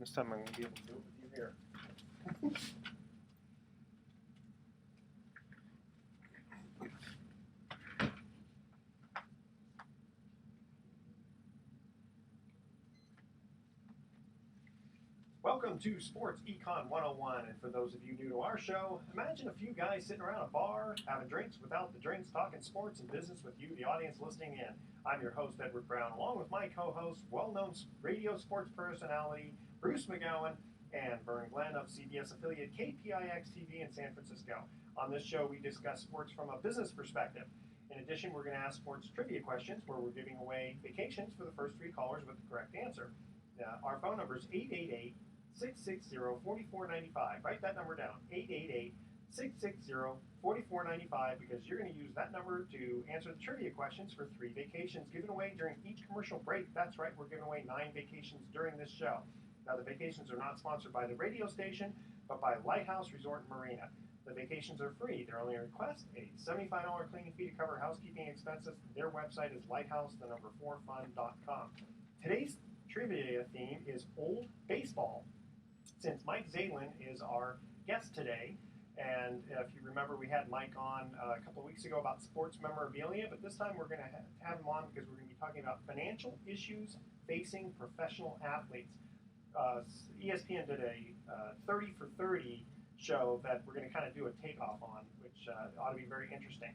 This time I'm going to be able to do it with you here. Welcome to Sports Econ 101, and for those of you new to our show, imagine a few guys sitting around a bar, having drinks without the drinks, talking sports and business with you, the audience listening in. I'm your host, Edward Brown, along with my co-host, well-known radio sports personality, Bruce McGowan, and Vern Glenn of CBS affiliate KPIX-TV in San Francisco. On this show, we discuss sports from a business perspective. In addition, we're going to ask sports trivia questions, where we're giving away vacations for the first three callers with the correct answer. Our phone number is 888-660-4495. Write that number down, 888-660-4495, because you're going to use that number to answer the trivia questions for 3 vacations given away during each commercial break. That's right, we're giving away 9 vacations during this show. Now, the vacations are not sponsored by the radio station, but by Lighthouse Resort and Marina. The vacations are free. Their only request, a $75 cleaning fee to cover housekeeping expenses. Their website is lighthouse4fun.com. Today's trivia theme is old baseball. Since Mike Zaidlin is our guest today, and if you remember, we had Mike on a couple of weeks ago about sports memorabilia, but this time we're going to have him on because we're going to be talking about financial issues facing professional athletes. ESPN did a 30 for 30 show that we're going to kind of do a takeoff on, which ought to be very interesting.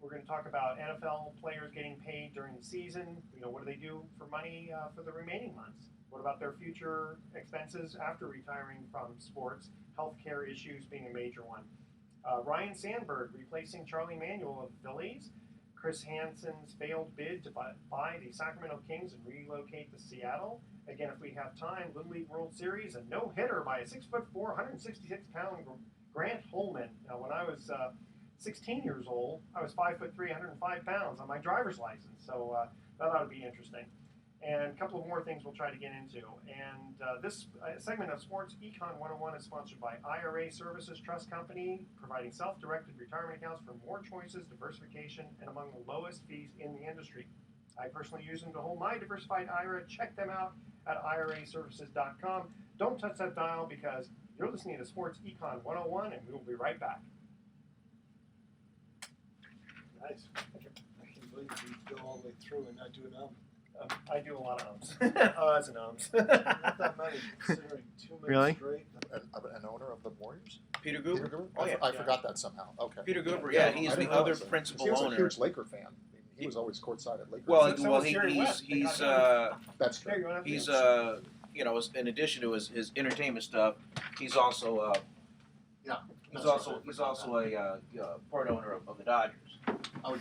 We're going to talk about NFL players getting paid during the season. You know, what do they do for money for the remaining months? What about their future expenses after retiring from sports? Healthcare issues being a major one. Ryan Sandberg replacing Charlie Manuel of the Phillies. Chris Hansen's failed bid to buy the Sacramento Kings and relocate to Seattle. Again, if we have time, Little League World Series, a no-hitter by a 6'4", 166-pound Grant Holman. Now, when I was 16 years old, I was 5'3", 105 pounds on my driver's license, so that ought to be interesting. And a couple of more things we'll try to get into. And this segment of Sports Econ 101 is sponsored by IRA Services Trust Company, providing self-directed retirement accounts for more choices, diversification, and among the lowest fees in the industry. I personally use them to hold my diversified IRA. Check them out at iraservices.com. Don't touch that dial because you're listening to Sports Econ 101, and we will be right back. Nice. I can't believe you go all the way through and not do an I do a lot of ums. That's an ums. Not that many, considering 2 minutes Really? straight. An owner of the Warriors? Peter Goober? Peter Goober? Oh, yeah. I forgot that somehow. Okay. Peter Goober, Yeah, yeah, he's I the didn't other realize that. principal He was a owner. huge Laker fan. He was always courtside at Lakers. Well, So was Jerry West. he's That's There, you true. want to he's you know, in addition to his entertainment stuff, he's also Yeah. he's also a part owner of the Dodgers, Oh, yeah.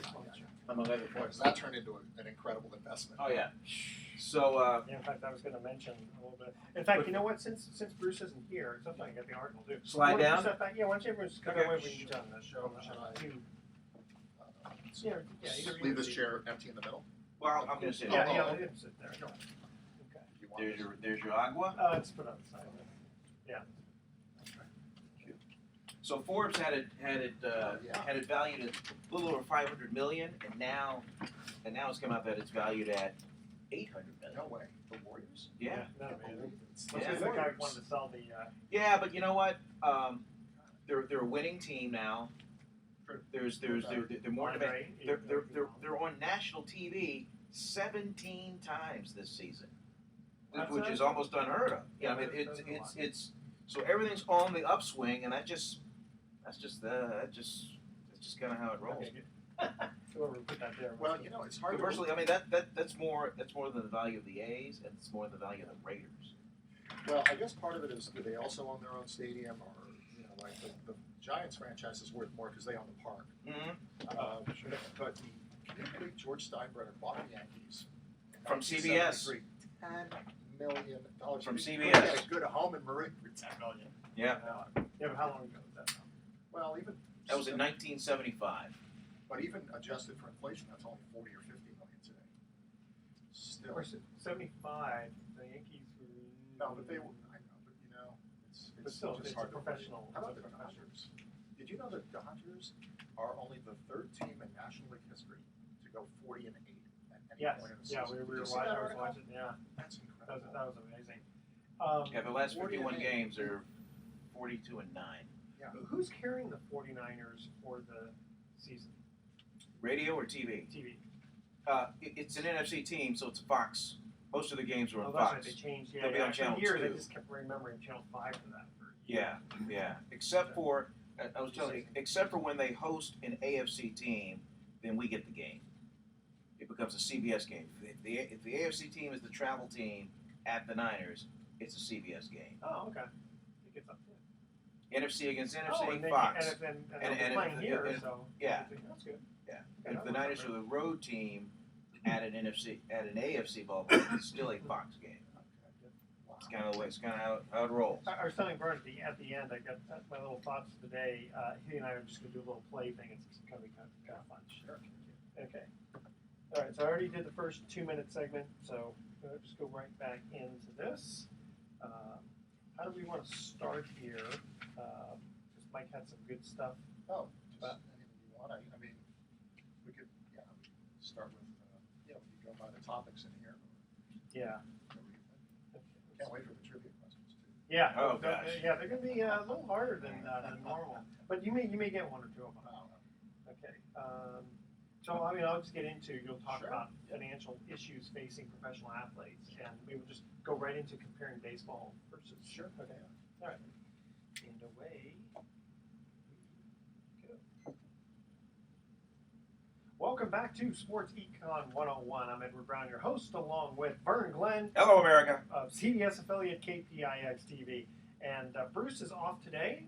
among other Boy, things. that turned into an incredible investment. Oh yeah. So Yeah, in fact, I was going to mention a little bit. In fact, you know what? Since Bruce isn't here, something I got the article too. Slide down? Why don't you ever just come Okay. away when you done the show? Yeah, either Leave this you- chair empty in the middle. well, I'm gonna say Yeah, Oh, yeah, oh. let him sit there. Go on. Okay. If you want there's your agua. Let's put it on the side. Yeah. So Forbes had it valued at a little over 500 million, and now it's come out that it's valued at 800 million. No way. The Warriors? Yeah. No, Can't man. believe it. This is the guy who wanted to sell the. Yeah, but you know what? They're a winning team now. They're more Andre, they're on national TV 17 times this season, which is almost unheard of. Yeah, I mean it's so everything's on the upswing, and that's just kind of how it rolls. Okay, whoever put that there. Well, you know, it's hard to Commercially, I mean that's more than the value of the A's, and it's more than the value of the Raiders. Well, I guess part of it is, do they also own their own stadium, or like the Giants franchise is worth more because they own the park. Mm-hmm. But can you believe George Steinbrenner bought the Yankees in From CBS. 1973? $10 million. From He CBS. had a good home in Marin for $10 million. Yeah, Yeah, but how long ago was that? Well, even that was in 1975. But even adjusted for inflation, that's only 40 or 50 million today. Still, Of course, 75, the Yankees were. no, but they were. I know, but But still, just it's hard a to professional. How about it's the a professional. Dodgers? Did you know the Dodgers are only the 3rd team in National League history to go 40-8 at any Yes, point in the yeah, season? we Did were you see watching. that I was article? watching. Yeah, That's incredible. that was amazing. Yeah, the last 51 48. games are 42-9. Who's carrying the 49ers for the season? Radio or TV? TV. It's an NFC team, so it's Fox. Most of the games are on Oh, that's Fox. right. They changed. They'll be on Channel For years, 2. I just kept remembering Channel 5 for that. Yeah. Except for, I was telling you, except for when they host an AFC team, then we get the game. It becomes a CBS game. If the AFC team is the travel team at the Niners, it's a CBS game. Oh, okay. It gets up to NFC against NFC, Oh, and then, Fox. and And they're playing here, and- so yeah. that's good. Yeah. Okay, If that the works out Niners are very the road team at an AFC ball game, it's still a Fox game. It's kind of the way. It's kind of how it rolls. I was telling Bert at the end, I got my little thoughts today. He and I are just going to do a little play thing. It's going to be kind of fun. Sure. Okay. All right, so I already did the first 2-minute segment, so let's just go right back into this. How do we want to start here? Because Mike had some good stuff. Oh, just anything you want. I mean, we could start with we could go by the topics in here. Yeah. Can't wait for the trivia questions too. Yeah. Oh, gosh. Yeah, they're going to be a little harder than normal, but you may get one or two of them. Wow. Okay. So I mean, I'll just get into. You'll talk Sure. about financial issues facing professional athletes, and we will just go right into comparing baseball versus. Sure. Okay. All right. And away we go. Welcome back to Sports Econ 101. I'm Edward Brown, your host, along with Vern Glenn Hello, America. of CBS affiliate KPIX TV. And Bruce is off today,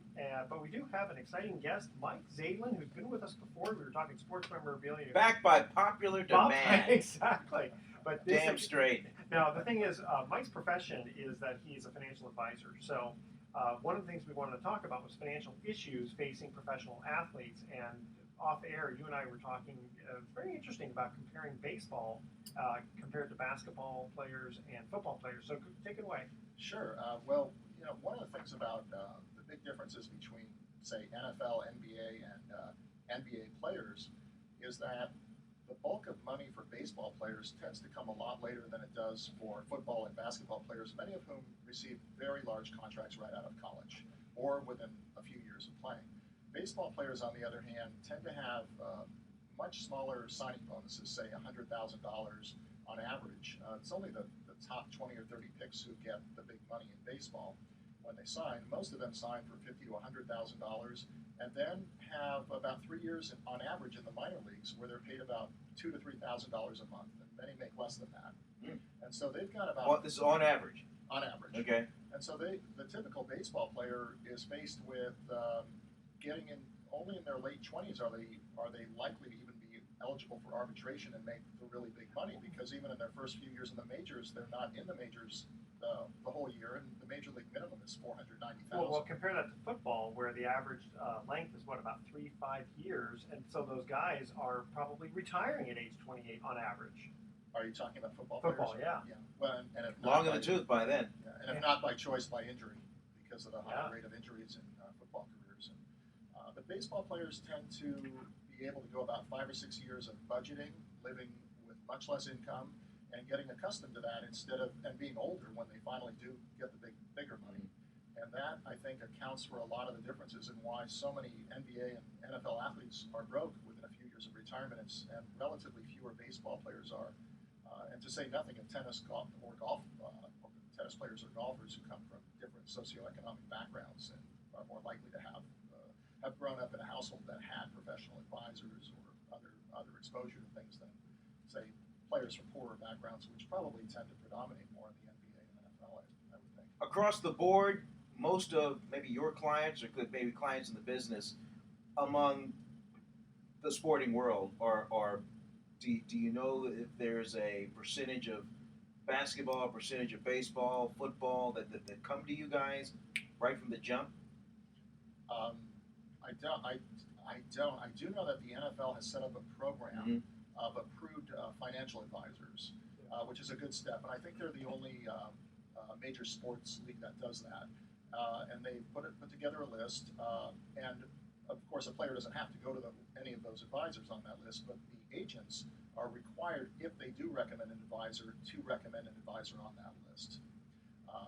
but we do have an exciting guest, Mike Zaidlin, who's been with us before. We were talking sports memorabilia. Back by popular demand. Exactly. But this Damn straight. Now, the thing is, Mike's profession is that he's a financial advisor. So one of the things we wanted to talk about was financial issues facing professional athletes. And off air, you and I were talking very interesting about comparing baseball compared to basketball players and football players. So take it away. Sure. Well, one of the things about the big differences between, say, NFL, NBA, and NBA players is that the bulk of money for baseball players tends to come a lot later than it does for football and basketball players, many of whom receive very large contracts right out of college or within a few years of playing. Baseball players, on the other hand, tend to have much smaller signing bonuses, say $100,000 on average. It's only the top 20 or 30 picks who get the big money in baseball when they sign. Most of them sign for $50,000 to $100,000 and then have about 3 years on average in the minor leagues where they're paid about $2,000 to $3,000 a month, and many make less than that. And so they've got about This is on average. on average. Okay. And so the typical baseball player is faced with getting in only in their late 20s are they likely to even be eligible for arbitration and make the really big money, because even in their first few years in the majors, they're not in the majors the whole year, and the major league minimum is $490,000. Well, compare that to football, where the average length is about 3-5 years, and so those guys are probably retiring at age 28 on average. Are you talking about football Football, players? yeah. Yeah. Well, and if Long not in the tooth by then. and if not by choice, by injury, because of the high Yeah. rate of injuries in football careers. But baseball players tend to be able to go about 5 or 6 years of budgeting, living with much less income, and getting accustomed to that and being older when they finally do get the bigger money. And that, I think, accounts for a lot of the differences in why so many NBA and NFL athletes are broke within a few years of retirement, and relatively fewer baseball players are. And to say nothing of tennis players or golfers who come from different socioeconomic backgrounds and are more likely to have grown up in a household that had professional advisors or other exposure to things than, say, players from poorer backgrounds, which probably tend to predominate more in the NBA and NFL, I would think. Across the board, most of maybe your clients or maybe clients in the business among the sporting world are do you know if there's a percentage of basketball, percentage of baseball, football that come to you guys right from the jump? I don't. I do know that the NFL has set up a program of approved financial advisors, which is a good step. And I think they're the only major sports league that does that. And they put together a list. And of course, a player doesn't have to go to any of those advisors on that list, but the agents are required, if they do recommend an advisor, to recommend an advisor on that list.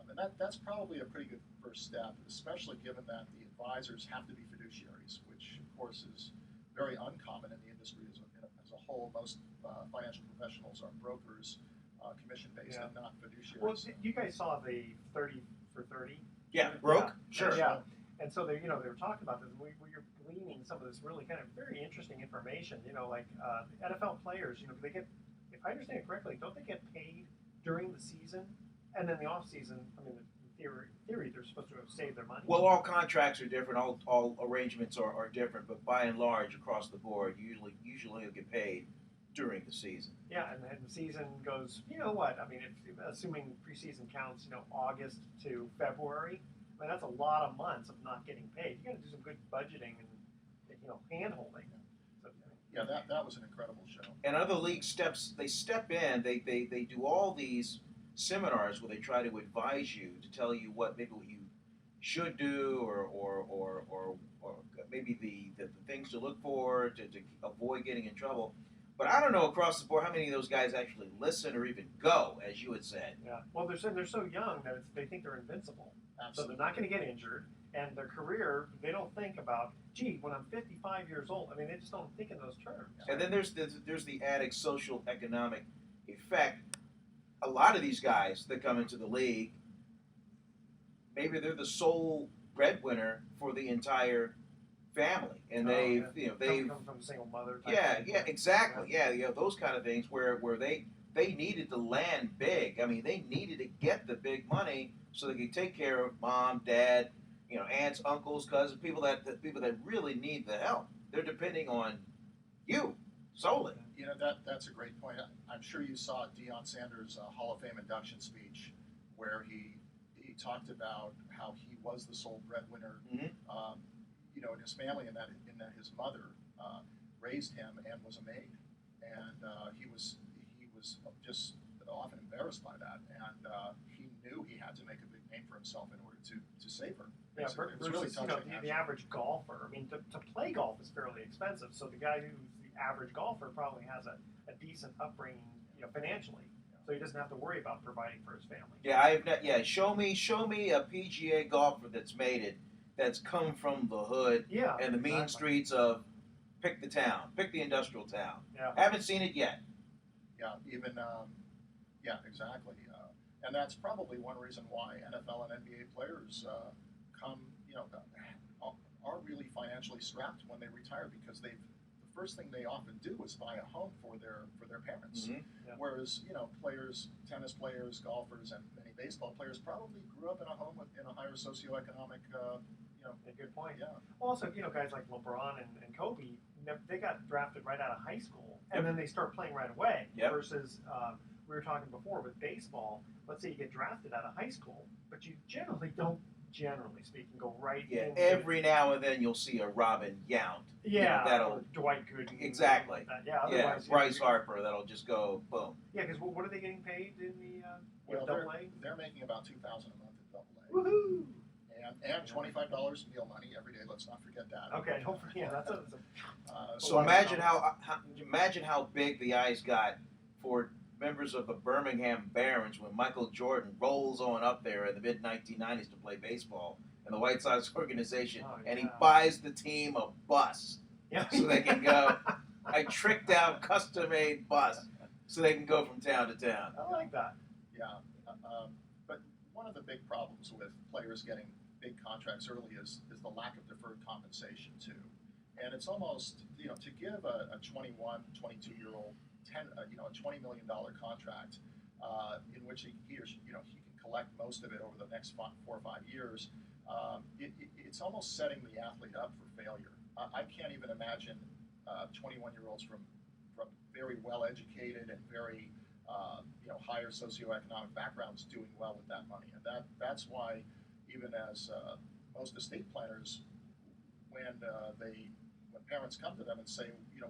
And that's probably a pretty good first step, especially given that the advisors have to be fiduciaries, which of course is very uncommon in the industry as a whole. Most financial professionals are brokers, commission-based, and not fiduciaries. Well, you guys saw the 30 for 30? Yeah, broke? Sure. Yeah. And so they were talking about this. We were gleaning some of this really kind of very interesting information. Like NFL players. They get, if I understand it correctly, don't they get paid during the season, and then the off season? I mean, in theory, they're supposed to have saved their money. Well, all contracts are different. All arrangements are different, but by and large, across the board, usually you'll get paid during the season. Yeah, and then the season goes. You know what? I mean, assuming preseason counts, August to February. I mean, that's a lot of months of not getting paid. You got to do some good budgeting and hand holding. So, yeah, that was an incredible show. And other leagues step in. They do all these seminars where they try to advise you to tell you what you should do or maybe the things to look for to avoid getting in trouble. But I don't know across the board how many of those guys actually listen or even go, as you had said. Yeah. Well, they're so young that they think they're invincible. Absolutely. So they're not going to get injured. And their career, they don't think about, gee, when I'm 55 years old. I mean, they just don't think in those terms. And then there's the added social economic effect. A lot of these guys that come into the league, maybe they're the sole breadwinner for the entire family, and they've come from a single mother. Exactly, those kind of things where they needed to land big. I mean, they needed to get the big money so they could take care of mom, dad, aunts, uncles, cousins, people that really need the help. They're depending on you solely. That's a great point. I'm sure you saw Deion Sanders' Hall of Fame induction speech, where he talked about how he was the sole breadwinner, in his family, and that his mother raised him and was a maid, and he was just often embarrassed by that, and he knew he had to make a big name for himself in order to save her. Yeah, It's really versus touching, the average golfer. I mean, to play golf is fairly expensive. So the guy who's the average golfer probably has a decent upbringing, financially. So he doesn't have to worry about providing for his family. Yeah, show me a PGA golfer that's made it, that's come from the hood and the mean streets of pick the industrial town. Yeah. Haven't seen it yet. Yeah, exactly. And that's probably one reason why NFL and NBA players are really financially strapped when they retire, because the first thing they often do is buy a home for their parents. Mm-hmm. Yeah. Whereas, players, tennis players, golfers, and many baseball players probably grew up in a home in a higher socioeconomic, A good point. Yeah. Also, guys like LeBron and Kobe, they got drafted right out of high school, and then they start playing right away. Yep. Versus, we were talking before with baseball. Let's say you get drafted out of high school, but you generally don't, generally speaking, go right in. Every now and then you'll see a Robin Yount. Yeah, that'll Dwight Gooden. Exactly. Otherwise, Bryce Harper. That'll just go boom. Yeah, because what are they getting paid in the Double A? They're making about $2,000 a month at Double A. Woohoo! And $25 meal money every day. Let's not forget that. Okay, don't forget. That's So imagine how big the eyes got for members of the Birmingham Barons when Michael Jordan rolls on up there in the mid-1990s to play baseball in the White Sox organization, and he buys the team a bus so they can go, a tricked-out, custom-made bus, so they can go from town to town. I like that. Yeah, but one of the big problems with players getting big contracts early is the lack of deferred compensation too, and it's almost to give a 21, 22-year-old a $20 million contract in which he can collect most of it over the next 4 or 5 years. It's almost setting the athlete up for failure. I can't even imagine 21-year-olds from very well educated and very higher socioeconomic backgrounds doing well with that money, and that's why even as most estate planners, when parents come to them and say, we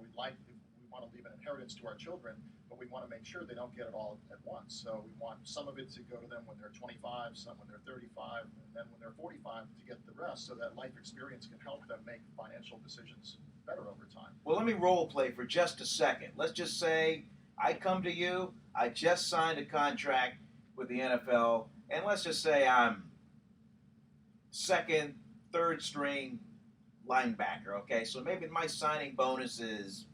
want to leave an inheritance to our children, but we want to make sure they don't get it all at once. So we want some of it to go to them when they're 25, some when they're 35, and then when they're 45 to get the rest, so that life experience can help them make financial decisions better over time. Well, let me role play for just a second. Let's just say I come to you, I just signed a contract with the NFL, and let's just say I'm second, third string linebacker. Okay, so maybe my signing bonus is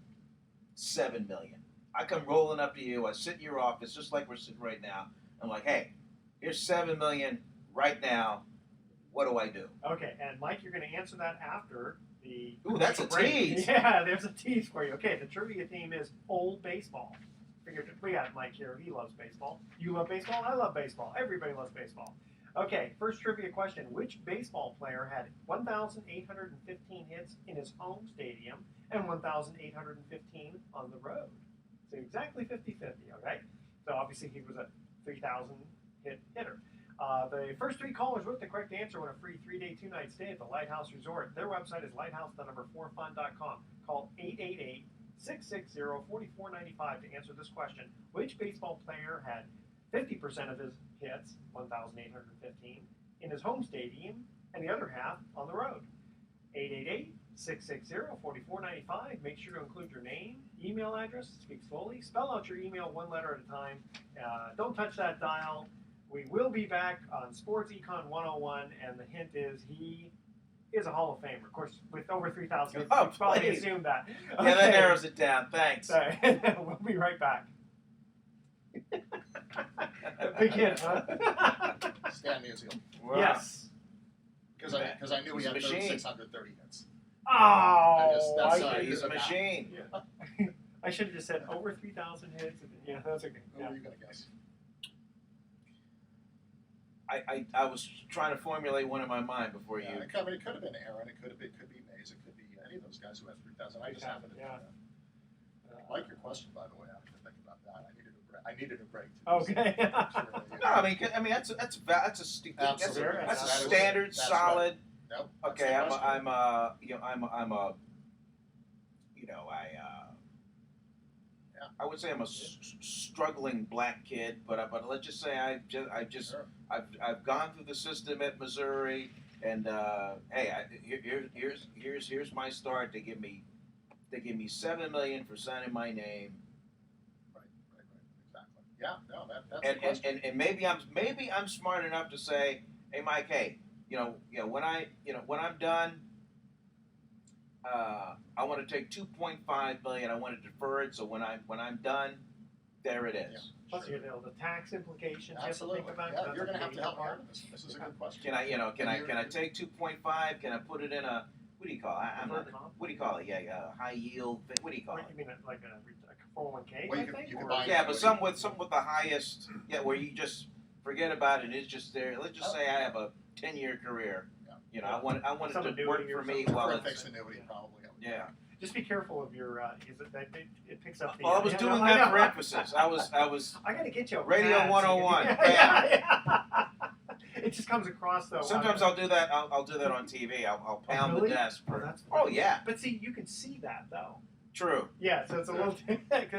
$7 million. I come rolling up to you. I sit in your office just like we're sitting right now. I'm like, hey, here's $7 million right now. What do I do? Okay, and Mike, you're going to answer that after the. Ooh, that's a break. tease. Yeah, there's a tease for you. Okay, the trivia theme is old baseball. Figured we got Mike here. He loves baseball. You love baseball. I love baseball. Everybody loves baseball. Okay, first trivia question: which baseball player had 1,815 hits in his home stadium and 1,815 on the road? So exactly 50-50. Okay, so obviously he was a 3,000 hit hitter. The first three callers with the correct answer win a free 3-day, 2-night stay at the Lighthouse Resort. Their website is lighthouse4fun.com. Call 888-660-4495 to answer this question. Which baseball player had 50% of his hits, 1,815, in his home stadium and the other half on the road? 888-660-4495. Make sure to include your name, email address, speak slowly, spell out your email one letter at a time. Don't touch that dial. We will be back on Sports Econ 101, and the hint is he is a Hall of Famer. Of course, with over 3,000 hits, you probably assumed that. Okay. Yeah, that narrows it down. Thanks. Sorry. We'll be right back. Big hit, huh? Stan Musial. Wow. Yes. Because I knew he He's a had machine. 630 hits. Oh, that's He's a machine. Yeah. I should have just said over 3,000 hits. Yeah, that's okay. Who Yeah. were you going to guess? I was trying to formulate one in my mind before you. It could have been Aaron. It could be Mays. It could be any of those guys who had 3,000. I just happened to. Yeah. I like your question, by the way. I have to think about that. I needed a break. Okay. No, I mean that's a standard, that's solid. Right. Nope, Okay, I would say I'm a struggling black kid, but let's just say Sure. I've gone through the system at Missouri, and here's my start. They give me $7 million for signing my name, Right, exactly. Yeah, no, that's the question. and maybe I'm smart enough to say, hey Mike, hey, when I'm done, I want to take $2.5 million. I want to defer it, so when I'm done, there it is. Yeah. Plus, the tax implications you have to Absolutely. think about. Yeah, That's you're going to have big to help me part. out with this. This is a good question. Can I take 2.5? Can I put it in a, what do you call it? What do you call it? Yeah, high yield. What do you call What, it? you mean like a 401k? Well, I you think? can or- buy- Yeah, but some with the highest. Yeah, where you just forget about it. It's just there. Let's just say I have a 10-year career. Yeah. I want it Some to annuity work or for me something. while For a it's. fixed annuity, probably. Yeah. Just be careful of your. Is it that it picks up the. Well, I was doing I that know. for emphasis. I was. I got to get you a Radio pad, 101. Yeah. It just comes across though. Sometimes I'll do that. I'll do that on TV. I'll pound really? the desk. Oh, For, that's oh funny. yeah, But see, you can see that though. true. Yeah, so it's a little. In fact,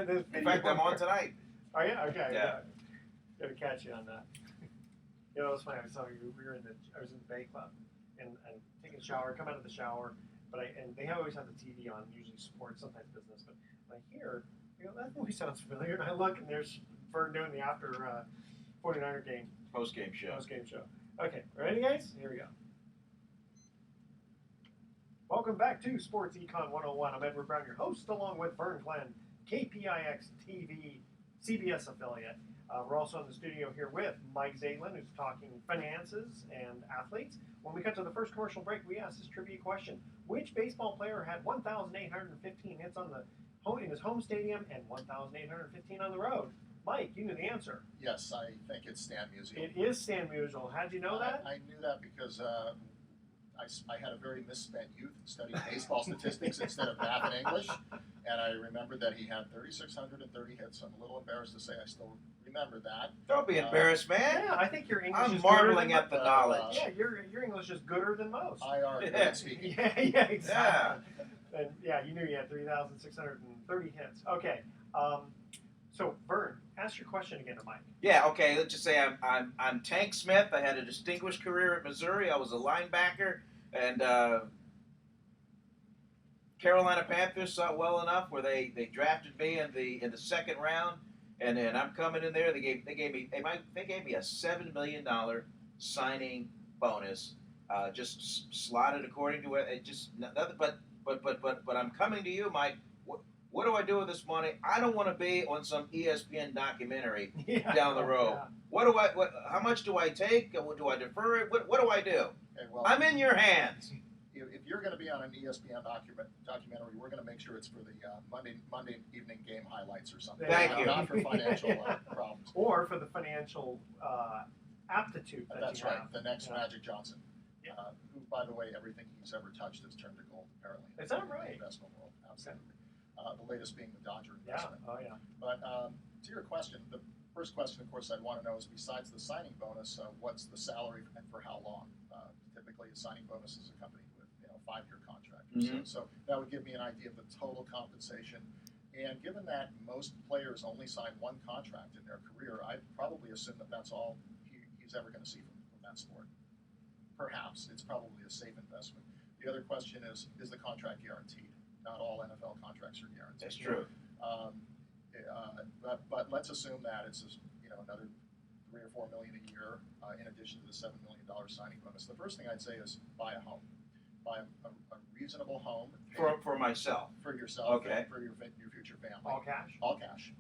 I'm on tonight. Oh yeah, okay. Yeah. Got to catch you on that. It was funny. I saw you. I was in the Bay Club and taking a shower. Come out of the shower, and they always have the TV on. Usually sports, sometimes business. But I hear, that always sounds familiar. And I look, and there's Vern doing the after 49er game Post game show. Okay, ready guys? Here we go. Welcome back to Sports Econ 101. I'm Edward Brown, your host, along with Vern Glenn, KPIX TV, CBS affiliate. We're also in the studio here with Mike Zaidlin, who's talking finances and athletes. When we cut to the first commercial break, we asked this trivia question. Which baseball player had 1,815 hits in his home stadium and 1,815 on the road? Mike, you knew the answer. Yes, I think it's Stan Musial. It is Stan Musial. How'd you know that? I knew that because I had a very misspent youth and studied baseball statistics instead of math and English. And I remembered that he had 3,630 hits. I'm a little embarrassed to say I still remember that. Don't be embarrassed, man. Yeah, I think your English I'm is marveling gooder at the than knowledge. Yeah, your English is gooder than most. IR Yeah. great speaking. Yeah, exactly. And yeah, you knew you had 3,630 hits. Okay. So Vern, ask your question again to Mike. Yeah, okay. Let's just say I'm Tank Smith. I had a distinguished career at Missouri. I was a linebacker, and Carolina Panthers saw well enough where they drafted me in the second round, and then I'm coming in there. They gave me they gave me a $7 million signing bonus, just slotted according to it. It just nothing. But I'm coming to you, Mike. What do I do with this money? I don't want to be on some ESPN documentary down the road. Yeah. How much do I take? Do I defer it? What do I do? Okay, well, I'm in your hands. if you're going to be on an ESPN documentary, we're going to make sure it's for the Monday evening game highlights or something. Thank you. Not for financial problems. Or for the financial aptitude that That's you right. have. The next Yeah. Magic Johnson, Yeah. who, by the way, everything he's ever touched has turned to gold. Apparently, Is that in the right? investment world, absolutely. The latest being the Dodger Yeah. investment. Oh yeah. But to your question, the first question, of course, I'd want to know is, besides the signing bonus, what's the salary and for how long? Typically, a signing bonus is accompanied with 5-year contract. Mhm. So that would give me an idea of the total compensation. And given that most players only sign one contract in their career, I'd probably assume that that's all he's ever going to see from that sport. Perhaps it's probably a safe investment. The other question is the contract guaranteed? Not all NFL contracts are guaranteed. That's true. But let's assume that it's another $3 or $4 million a year in addition to the $7 million signing bonus. The first thing I'd say is buy a home, buy a reasonable home For myself. for yourself Okay. and for your future family. All cash. All cash.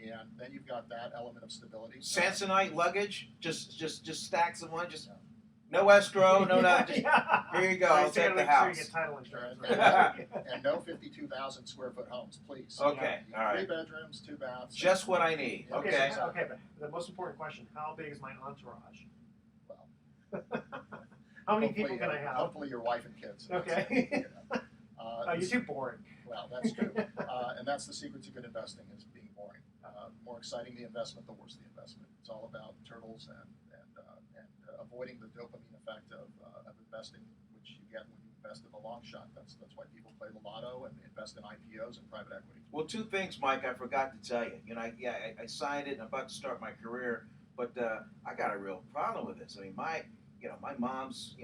And then you've got that element of stability. Samsonite luggage, just stacks of one, just no escrow, no nothing. Yeah. Here you go. Right, I'll so you take the gotta make sure you house. get title insurance. And, Right? and no 52,000 square foot homes, please. Okay, all right. 3 bedrooms, 2 baths. Just what I need. Okay, Okay. okay, but the most important question: how big is my entourage? Well, How many hopefully, people can I have? Hopefully your wife and kids. Okay. Oh, you're too boring. Well, that's true. And that's the secret to good investing, is being boring. More exciting the investment, the worse the investment. It's all about turtles and avoiding the dopamine effect of investing, which you get when you invest in the long shot. That's why people play the lotto and invest in IPOs and private equity. Well, 2 things, Mike, I forgot to tell you. I signed it. I'm about to start my career, but I got a real problem with this. I mean, my mom's,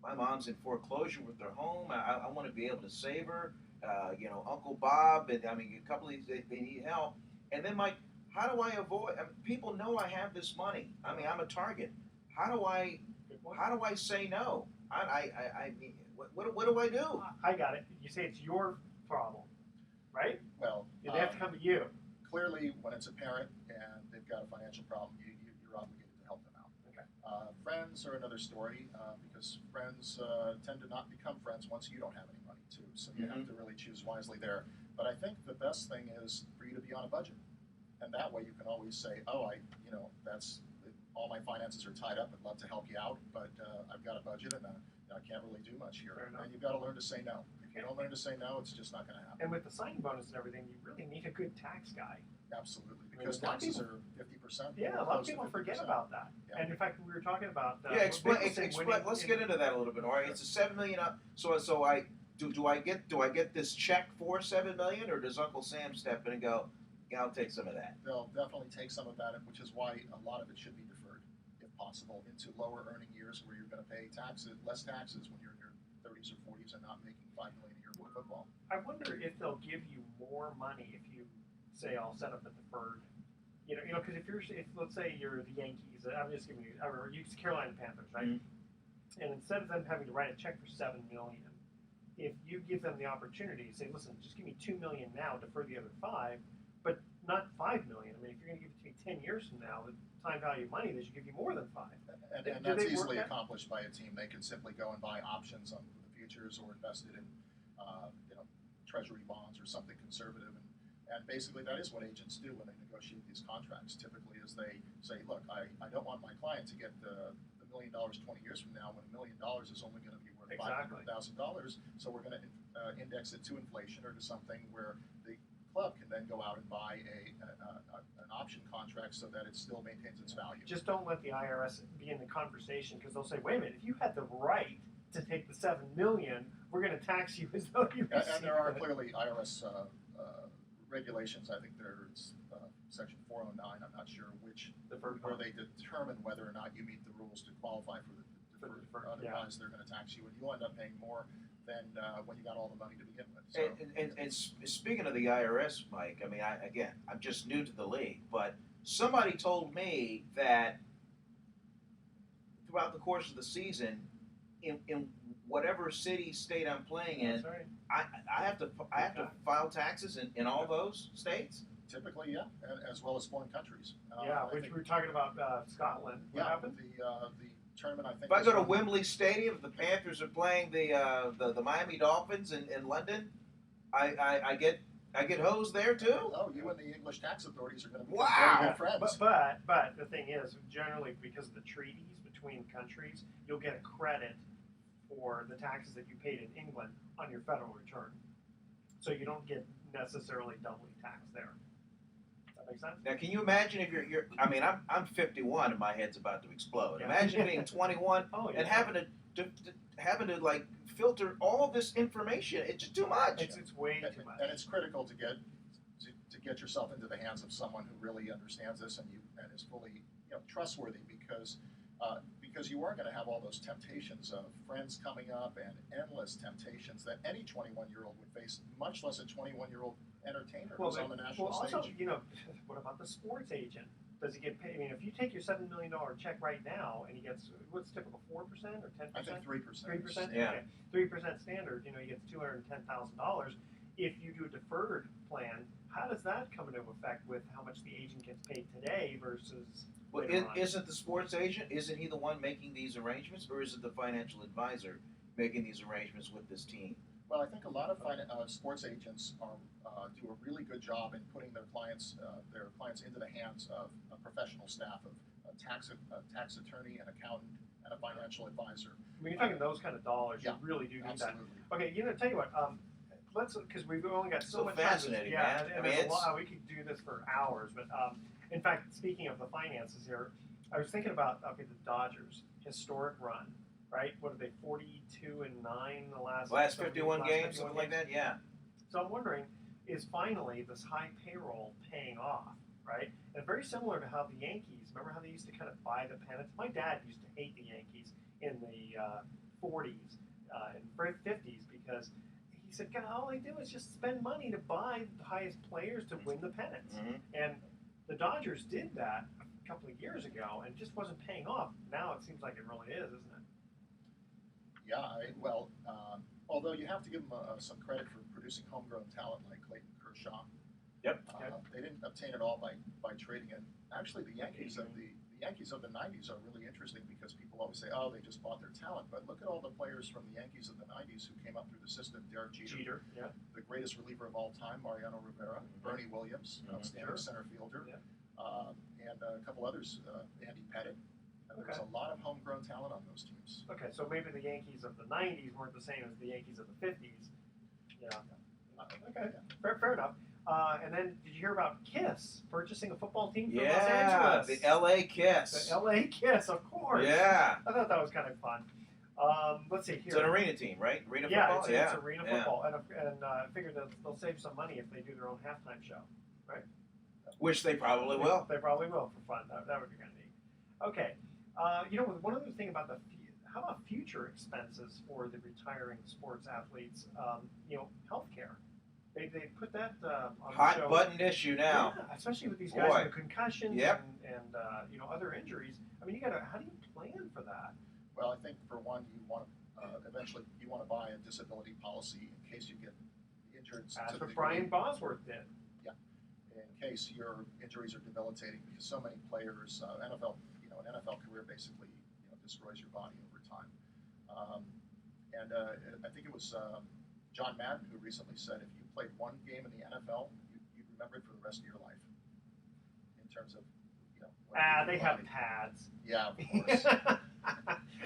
my mom's in foreclosure with their home. I want to be able to save her. Uncle Bob, and a couple of these, they need help. And then, Mike, how do I avoid? People know I have this money. I mean, I'm a target. How do I say no? I mean, what do I do? I got it. You say it's your problem, right? Well, They have to come to you. clearly, when it's a parent and they've got a financial problem, you're obligated to help them out. Okay. Friends are another story, because friends tend to not become friends once you don't have any money too. So you have to really choose wisely there. But I think the best thing is for you to be on a budget, and that way you can always say, that's all my finances are tied up. I'd love to help you out, but I've got a budget and I can't really do much here. Fair enough. And you've got to learn to say no. If you don't learn to say no, it's just not going to happen. And with the signing bonus and everything, you really need a good tax guy. Absolutely, I mean, because a lot of taxes people- are 50%. Yeah, a lot of people forget about that. Yeah. And in fact, we were talking about. Explain. when you- Let's get into that a little bit. All right, it's a $7 million. So I do I get this check for $7 million, or does Uncle Sam step in and go, yeah, I'll take some of that? They'll definitely take some of that, which is why a lot of it should be deferred, if possible, into lower earning years where you're going to pay less taxes when you're in your 30s or 40s and not making $5 million a year for football. I wonder if they'll give you more money if you say I'll set up a deferred. Because if let's say you're the Yankees, I'm just giving you, or you Carolina Panthers, right? Mm-hmm. And instead of them having to write a check for $7 million, if you give them the opportunity to say, listen, just give me $2 million now, defer the other $5 million, but not $5 million. I mean, if you're going to give it to me 10 years from now, the time value of money, they should give you more than $5 million. And Do that's they work easily that? accomplished by a team. They can simply go and buy options on the futures or invest it in treasury bonds or something conservative. And basically that is what agents do when they negotiate these contracts. Typically is they say, look, I don't want my client to get the $1 million 20 years from now when $1 million is only going to be worth Exactly. $500,000. So we're going to index it to inflation or to something where the club can then go out and buy an option contract so that it still maintains its value. Just don't let the IRS be in the conversation, because they'll say, wait a minute, if you had the right to take the $7 million, we're going to tax you as though you received And there are it. clearly IRS regulations. I think there's Section 409. I'm not sure which, where they determine whether or not you meet the rules to qualify for the For, Otherwise, they're going to tax you, and you'll end up paying more than when you got all the money to begin with. So, And speaking of the IRS, Mike, I mean, I'm just new to the league, but somebody told me that throughout the course of the season, in whatever city, state I'm playing in, that's right. I have to file taxes in all those states. typically, yeah, as well as foreign countries. Yeah, I which think- we were talking about Scotland. What yeah, happened? the tournament, I think. If I is go to from- Wembley Stadium, if the Panthers are playing the Miami Dolphins in London, I get hosed there too. Oh, you and the English tax authorities are going to be Wow. very good friends. But the thing is, generally because of the treaties between countries, you'll get a credit for the taxes that you paid in England on your federal return. So you don't get necessarily doubly taxed there. Does that make sense? Now, can you imagine if you're I mean, I'm 51 and my head's about to explode. Yeah. Imagine being 21 Oh, yeah. and having to like filter all this information. It's just too much. It's way too much. And it's critical to get yourself into the hands of someone who really understands this and is fully trustworthy because you are going to have all those temptations of friends coming up and endless temptations that any 21-year-old would face, much less a 21-year-old entertainer who's on the national also, stage. what about the sports agent? Does he get paid? I mean, if you take your $7 million check right now and he gets, what's typical, 4% or 10%? I think 3%. 3%? Yeah. Okay. 3% standard, he gets $210,000. If you do a deferred plan, how does that come into effect with how much the agent gets paid today versus Well, later on? isn't the sports agent, isn't he the one making these arrangements, or is it the financial advisor making these arrangements with this team? Well, I think a lot of sports agents do a really good job in putting their clients into the hands of a professional staff of a tax attorney, an accountant, and a financial advisor. When you're talking those kind of dollars, Yeah, you really do need Absolutely. that. Okay, tell you what, because we've only got so much fascinating, time. man. And I mean, there's a lot. We could do this for hours, but in fact, speaking of the finances here, I was thinking about the Dodgers historic run, right? What are they, 42-9 the last 51 games, something like that. Yeah. So I'm wondering, is finally this high payroll paying off, right? And very similar to how the Yankees, remember how they used to kind of buy the pennants? My dad used to hate the Yankees in the 40s and 50s because he said, God, all they do is just spend money to buy the highest players to win the pennants. Mm-hmm. And the Dodgers did that a couple of years ago and just wasn't paying off. Now it seems like it really is, isn't it? Yeah, although you have to give them some credit for producing homegrown talent like Clayton Kershaw. Yep. They didn't obtain it all by trading it. Actually, the Yankees of the 90s are really interesting because people always say, oh, they just bought their talent. But look at all the players from the Yankees of the 90s who came up through the system. Derek Jeter, Yeah. the greatest reliever of all time, Mariano Rivera, Bernie Williams, outstanding center fielder, Yeah. and a couple others, Andy Pettitte. There was a lot of homegrown talent on those teams. Okay, so maybe the Yankees of the 90s weren't the same as the Yankees of the 50s. Yeah. Okay, fair enough. And then, did you hear about Kiss purchasing a football team from Los Yeah, Angeles? the LA Kiss. The LA Kiss, of course. Yeah. I thought that was kind of fun. Let's see here. It's an arena team, right? Arena Yeah, football? it's arena football. And I figured that they'll save some money if they do their own halftime show. Which they probably will. They probably will for fun. That would be kind of neat. Okay. One other thing about how about future expenses for the retiring sports athletes? Healthcare. They put that on the Hot show. button issue now. Yeah, especially with these guys Boy. with concussions Yep. and other injuries. I mean, how do you plan for that? Well, I think for one, you want eventually you want to buy a disability policy in case you get injured. That's to the what degree- Brian Bosworth did. in case your injuries are debilitating, because so many players, an NFL career basically destroys your body over time. I think it was John Madden who recently said if you played one game in the NFL, you'd remember it for the rest of your life. In terms of, They have pads. Yeah, of course.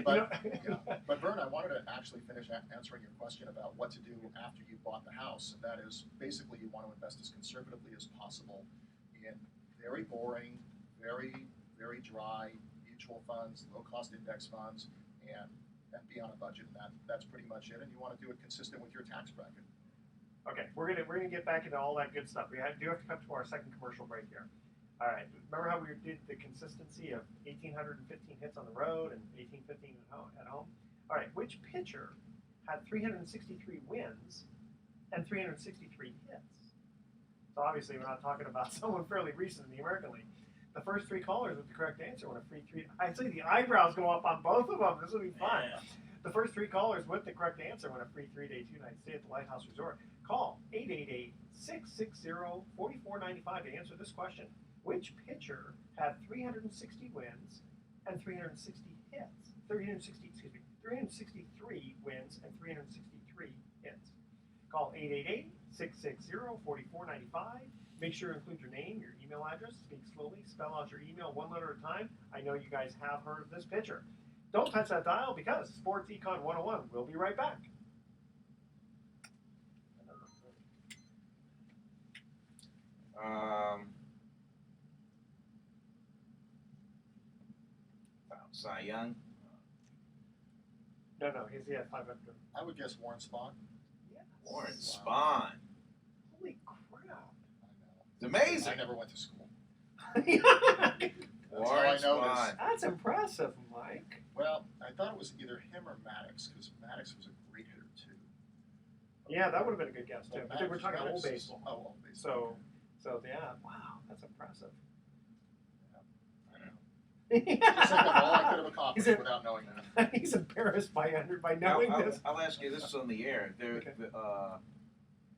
But Vern, I wanted to actually finish answering your question about what to do after you bought the house, and that is basically you want to invest as conservatively as possible in very boring, very, very dry mutual funds, low-cost index funds, and be on a budget, and that's pretty much it. And you want to do it consistent with your tax bracket. Okay, we're gonna get back into all that good stuff. We do have to come to our second commercial break here. All right, remember how we did the consistency of 1,815 hits on the road and 1,815 at home? All right, which pitcher had 363 wins and 363 hits? So obviously, we're not talking about someone fairly recent in the American League. The first three callers with the correct answer win a free three. I see the eyebrows go up on both of them. This will be fun. Yeah. The first three callers with the correct answer win a free 3-day, 2-night stay at the Lighthouse Resort. Call 888-660-4495 to answer this question. Which pitcher had 360 wins and 360 hits? 363 wins and 363 hits. Call 888-660-4495. Make sure to include your name, your email address, speak slowly, spell out your email one letter at a time. I know you guys have heard of this pitcher. Don't touch that dial because Sports Econ 101 will be right back. Cy Young. No, he had 500. I would guess Warren Spahn. Yes. Warren Wow. Spahn. Holy crap. I know. It's amazing. I never went to school. That's Warren all I Spahn. impressive, Mike. Well, I thought it was either him or Maddox, because Maddox was a great hitter too. Yeah, that would have been a good guess too. Well, But we're talking old Maddox is- baseball. Oh, old baseball. So yeah, wow, that's impressive. I know. Just think of all I could have accomplished Is it- without knowing that. He's embarrassed by knowing this. I'll ask you this on the air. Okay. A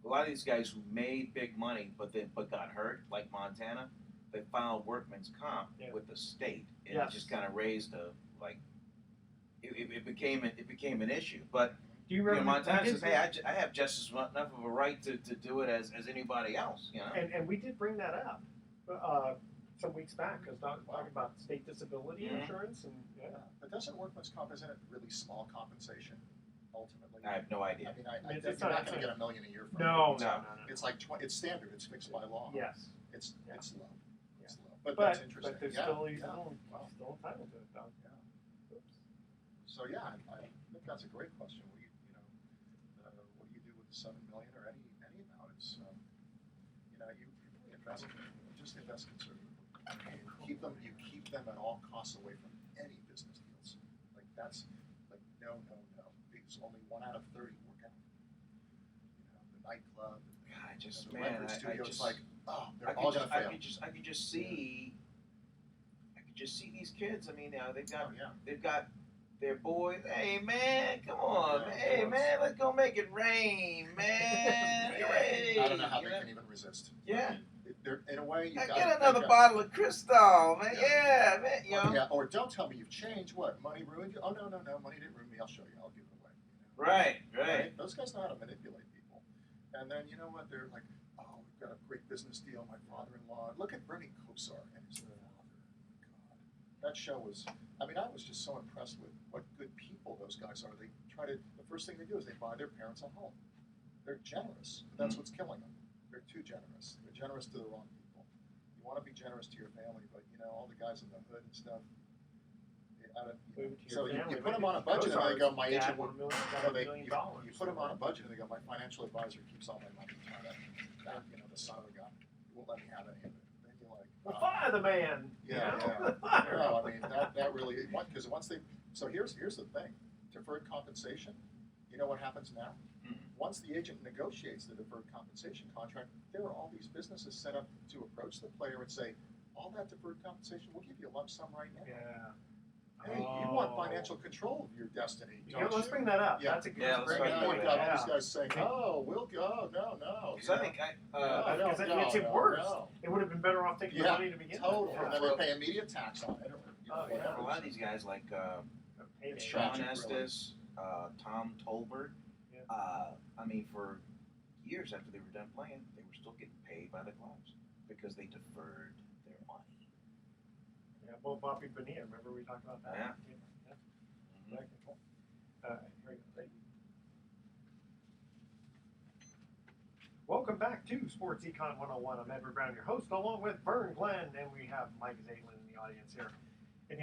lot of these guys who made big money but got hurt, like Montana, they filed workman's comp Yeah. with the state, and Yes. it just kind of raised it became an issue. But Do you you know, remember? Montana says, "Hey, I have just as enough of a right to do it as anybody else." You know. And we did bring that up some weeks back because talking about state disability Mhm. insurance and Yeah. But doesn't workman's comp, isn't it really small compensation, ultimately? I have no idea. I mean, It's you're not- not going to get $1 million a year from no. it. It's like it's standard. It's fixed by law. Yes, It's Yeah. it's low. It's Yeah. low. But that's but interesting. they're Yeah. still Yeah. Wow. still entitled to it though. Oops. So yeah, I think that's a great question. What do you what do you do with the $7 million or any amount? It's you really invest, just invest conservatively. You keep them at all costs away from any business deals. Like that's like no, because only 1 out of 30 work out. The nightclub, God, the record studio. It's like, oh, I they're all could gonna fail. I could just see these kids. I mean, they've got Oh, yeah. they've got their boys. Hey man, come on, Yeah, of hey course. man, let's go make it rain, man. Hey, I don't know how you they can even resist. Yeah. They're, in a way, you I got get another bottle of Cristal, man. Yeah, man. You know. Yeah, or don't tell me you've changed. What, money ruined you? Oh, no, money didn't ruin me. I'll show you. I'll give it away. Right. Those guys know how to manipulate people. And then, you know what? They're like, oh, we've got a great business deal. My father-in-law. Look at Bernie Kosar and his father. God. That show was, I was just so impressed with what good people those guys are. They the first thing they do is they buy their parents a home. They're generous. But that's what's killing them. They're too generous. They're generous to the wrong people. You want to be generous to your family, but all the guys in the hood and stuff. So you put them on a budget and they go, my agent will. You put them on a budget and they go, my financial advisor keeps all my money. The son of a gun. He won't let me have any of it. Then you're like, Well, fire the man. Yeah. Fire No, him. that really because once they. So here's the thing, deferred compensation. You know what happens now? Once the agent negotiates the deferred compensation contract, there are all these businesses set up to approach the player and say, all that deferred compensation, we'll give you a lump sum right now. Yeah. Hey, you want financial control of your destiny, don't Let's you? bring that up. Yeah. That's a good Yeah, let's great bring Now point. you've got Yeah. all these guys saying, oh, we'll go, no. Because I think It's worse. It would have been better off taking the money to begin totally. with. And then they pay immediate tax on it. Or, a lot of these guys like It's Sean tragic, Estes, Tom Tolbert. Yeah. For years after they were done playing, they were still getting paid by the clubs because they deferred their money. Yeah, well, Bobby Bonilla, remember we talked about that? Yeah. Here we go. Thank you. Welcome back to Sports Econ 101. I'm Edward Brown, your host, along with Vern Glenn, and we have Mike Zaidlin in the audience here. In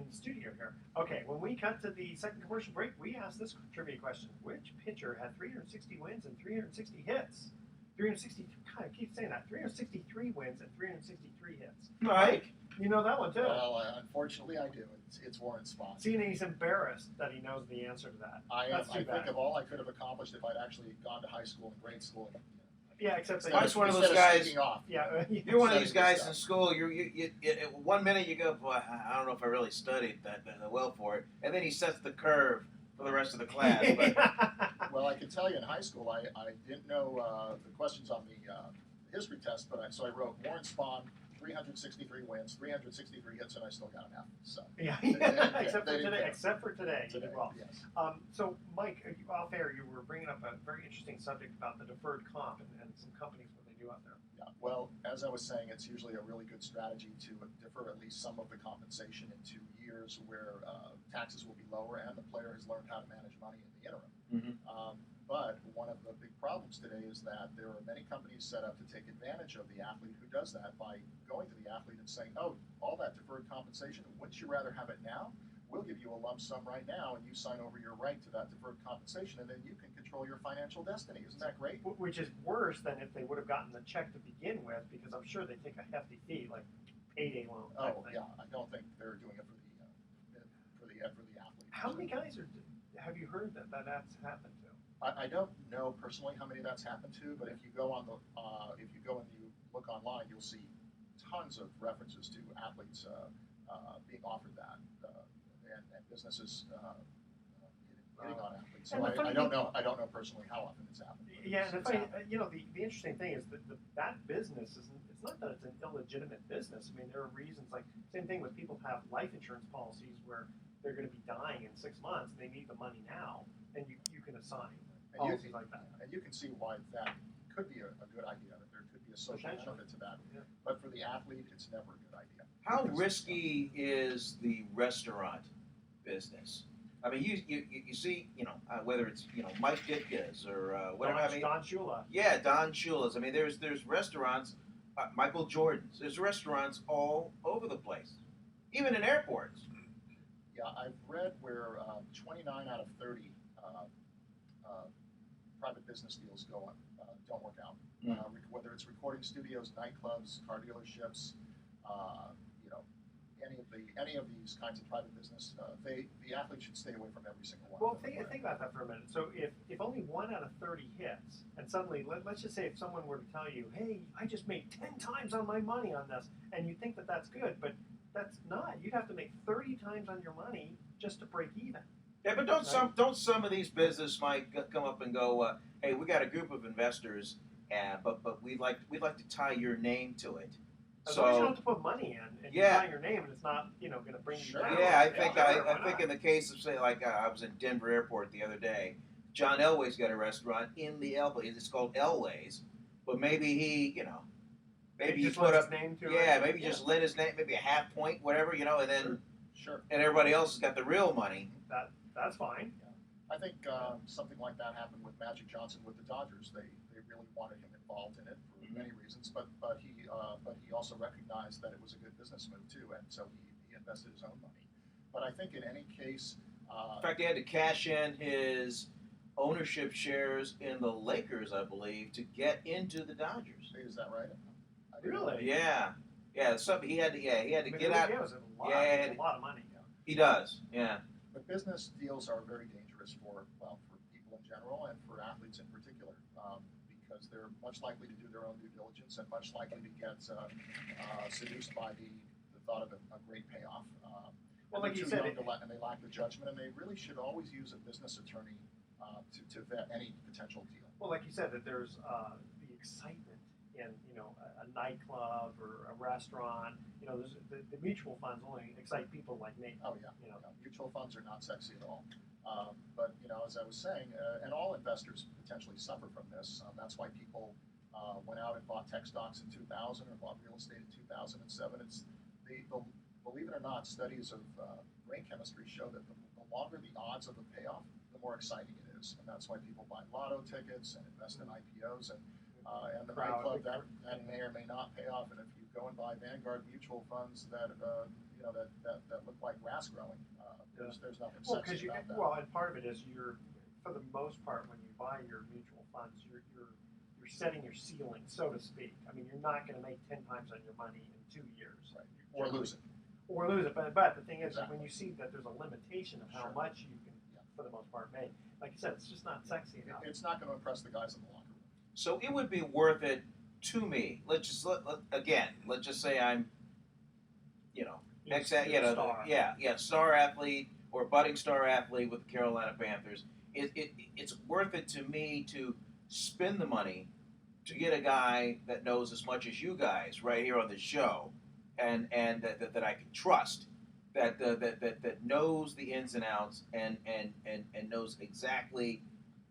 the studio here. Okay, when we cut to the second commercial break, we asked this trivia question. Which pitcher had 360 wins and 360 hits? 360, God, I keep saying that. 363 wins and 363 hits. Mike. You know that one too. Well, unfortunately, I do. It's Warren Spahn. See, and he's embarrassed that he knows the answer to that. I That's too think bad. of all I could have accomplished if I'd actually gone to high school and grade school. And, Yeah, except that Mike's one of those instead guys- sneaking off. Yeah, You're one of Setting these guys this in up. school. You one minute you go, boy, I don't know if I really studied that well for it, and then he sets the curve for the rest of the class. But Well, I can tell you in high school, I didn't know the questions on the history test, but I wrote Warren Spahn, 363 wins, 363 hits, and I still got an F. So yeah, Yeah, except for they didn't today. care. Except for today, you today, did well. yes. So, Mike, off air, you were bringing up a very interesting subject about the deferred comp and some companies what they do out there. Yeah. Well, as I was saying, it's usually a really good strategy to defer at least some of the compensation into years where taxes will be lower and the player has learned how to manage money in the interim. But one of the big problems today is that there are many companies set up to take advantage of the athlete who does that by going to the athlete and saying, oh, all that deferred compensation, wouldn't you rather have it now? We'll give you a lump sum right now and you sign over your right to that deferred compensation and then you can control your financial destiny. Isn't that great? Which is worse than if they would have gotten the check to begin with, because I'm sure they take a hefty fee, like payday loan. type Oh, thing. yeah. I don't think they're doing it for the athlete. How many guys have you heard that that's happened to? I don't know personally how many that's happened to, but if you go on the if you go and you look online, you'll see tons of references to athletes being offered that, and businesses hitting on athletes. So And the funny I don't know. I don't know personally how often it's happened. but Yeah, and it's happened. the interesting thing is that that business isn't. It's not that it's an illegitimate business. I mean, there are reasons like same thing with people have life insurance policies where they're going to be dying in 6 months and they need the money now, and you can assign And you- policies like that. And you can see why that could be a good idea. That there could be a social Potentially. benefit to that. Yeah. But for the athlete, it's never a good idea. how Because, risky is the restaurant business? I mean, you see, whether it's Mike Ditka's or whatever. I mean, Don Shula. yeah, Don Shula's. I mean, there's restaurants, Michael Jordan's. There's restaurants all over the place, even in airports. Yeah, I've read where 29 out of 30 private business deals don't work out. Whether it's recording studios, nightclubs, car dealerships, any of these kinds of private business, the athlete should stay away from every single one. Well, of them. think about that for a minute. So if only 1 out of 30 hits, and suddenly let's just say if someone were to tell you, hey, I just made 10 times on my money on this, and you think that that's good, but that's not. You'd have to make 30 times on your money just to break even. Yeah, but don't some of these business might come up and go, hey, we got a group of investors, but we'd like to tie your name to it. As long as you don't have to put money in and Yeah. you buy your name, and it's not going to bring Sure. you down. Yeah, I why think not? in the case of say like I was in Denver Airport the other day, John Elway's got a restaurant in the Elway. It's called Elway's, but maybe he maybe He he just put lets up his name to yeah it. maybe just lent his name maybe a half point whatever and then Sure. and everybody else has got the real money. That's fine. I think something like that happened with Magic Johnson with the Dodgers. They really wanted him involved in it for many reasons, but he also recognized that it was a good business move too, and so he invested his own money. But I think in any case, In fact, he had to cash in his ownership shares in the Lakers, I believe, to get into the Dodgers. is that right? I didn't know. Really? Yeah. Something he had to get out. It was a lot, Yeah, a lot of money. He does. Yeah. But business deals are very dangerous for people in general and for athletes in particular, because they're much likely to do their own due diligence and much likely to get seduced by the thought of a great payoff. Well, and like you they're said, too young and they lack the judgment, and they really should always use a business attorney to vet any potential deal. Well, like you said, that there's the excitement in a nightclub or a restaurant. There's the mutual funds only excite people like me. Oh yeah, mutual funds are not sexy at all. But as I was saying, and all investors potentially suffer from this. That's why people went out and bought tech stocks in 2000 or bought real estate in 2007. It's believe it or not, studies of brain chemistry show that the longer the odds of a payoff, the more exciting it is, and that's why people buy lotto tickets and invest in IPOs and the nightclub that may or may not pay off. And if you go and buy Vanguard mutual funds that look like grass growing, there's nothing Well, sexy about that. well, and part of it is for the most part, when you buy your mutual funds, you're setting your ceiling, so to speak. I mean, you're not going to make 10 times on your money in 2 years. Right. Or lose it. Or lose it. But the thing is, Exactly. when you see that there's a limitation of how Sure. much you can, for the most part, make, like you said, it's just not sexy enough. It's not going to impress the guys in the locker room. So it would be worth it to me. Let's just say I'm, star athlete or budding star athlete with the Carolina Panthers. It's worth it to me to spend the money to get a guy that knows as much as you guys right here on the show, and that I can trust, that knows the ins and outs and knows exactly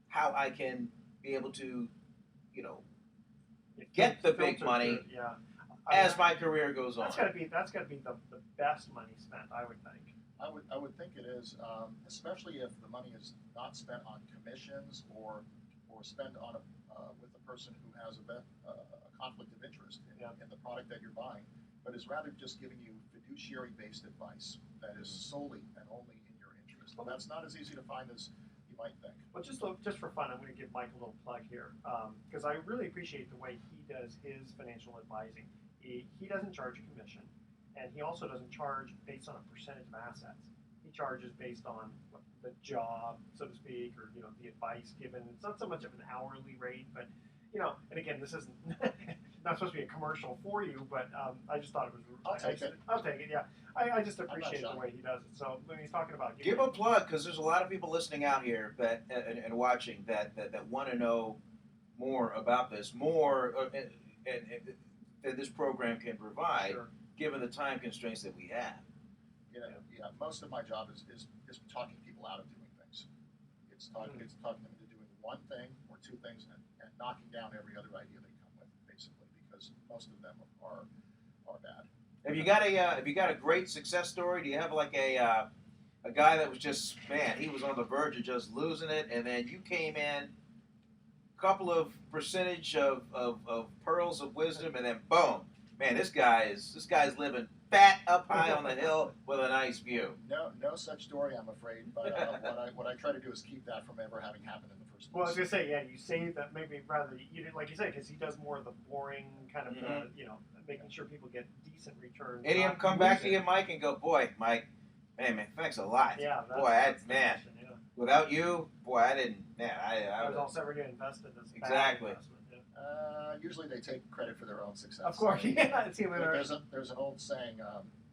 how I can be able to, get the big money as my career goes on. That's got to be the best money spent, I would think. I would think it is, especially if the money is not spent on commissions or spent on with a person who has a conflict of interest in the product that you're buying, but is rather just giving you fiduciary-based advice that is solely and only in your interest. And that's not as easy to find as you might think. Well, just for fun, I'm going to give Mike a little plug here, because I really appreciate the way he does his financial advising. He doesn't charge a commission, and he also doesn't charge based on a percentage of assets. He charges based on the job, so to speak, or the advice given. It's not so much of an hourly rate, but and again, this isn't not supposed to be a commercial for you, but I just thought it was. I'll take it. I'll take it. Yeah, I just appreciate the way he does it. So when he's talking about give a plug, because there's a lot of people listening out here that and watching that want to know more about this, that this program can provide, Sure. given the time constraints that we have. Most of my job is talking people out of doing things. It's talking them into doing one thing or two things and knocking down every other idea they come with, basically, because most of them are bad. Have you got a great success story? Do you have like a guy that was just, man, he was on the verge of just losing it, and then you came in, couple of percentage of pearls of wisdom, and then boom, man, this guy's living fat up high on the hill with a nice view. No such story, I'm afraid. But what I try to do is keep that from ever having happened in the first place. Well, I was gonna say, you say that maybe rather you did, like you said, because he does more of the boring kind of, making sure people get decent returns. Any of them come back to you, Mike, and go, boy, Mike, man, thanks a lot. Yeah, without you, boy, I didn't. Man, I was also ever going to invest in this. Exactly. Usually they take credit for their own success. Of course, yeah. There's an old saying,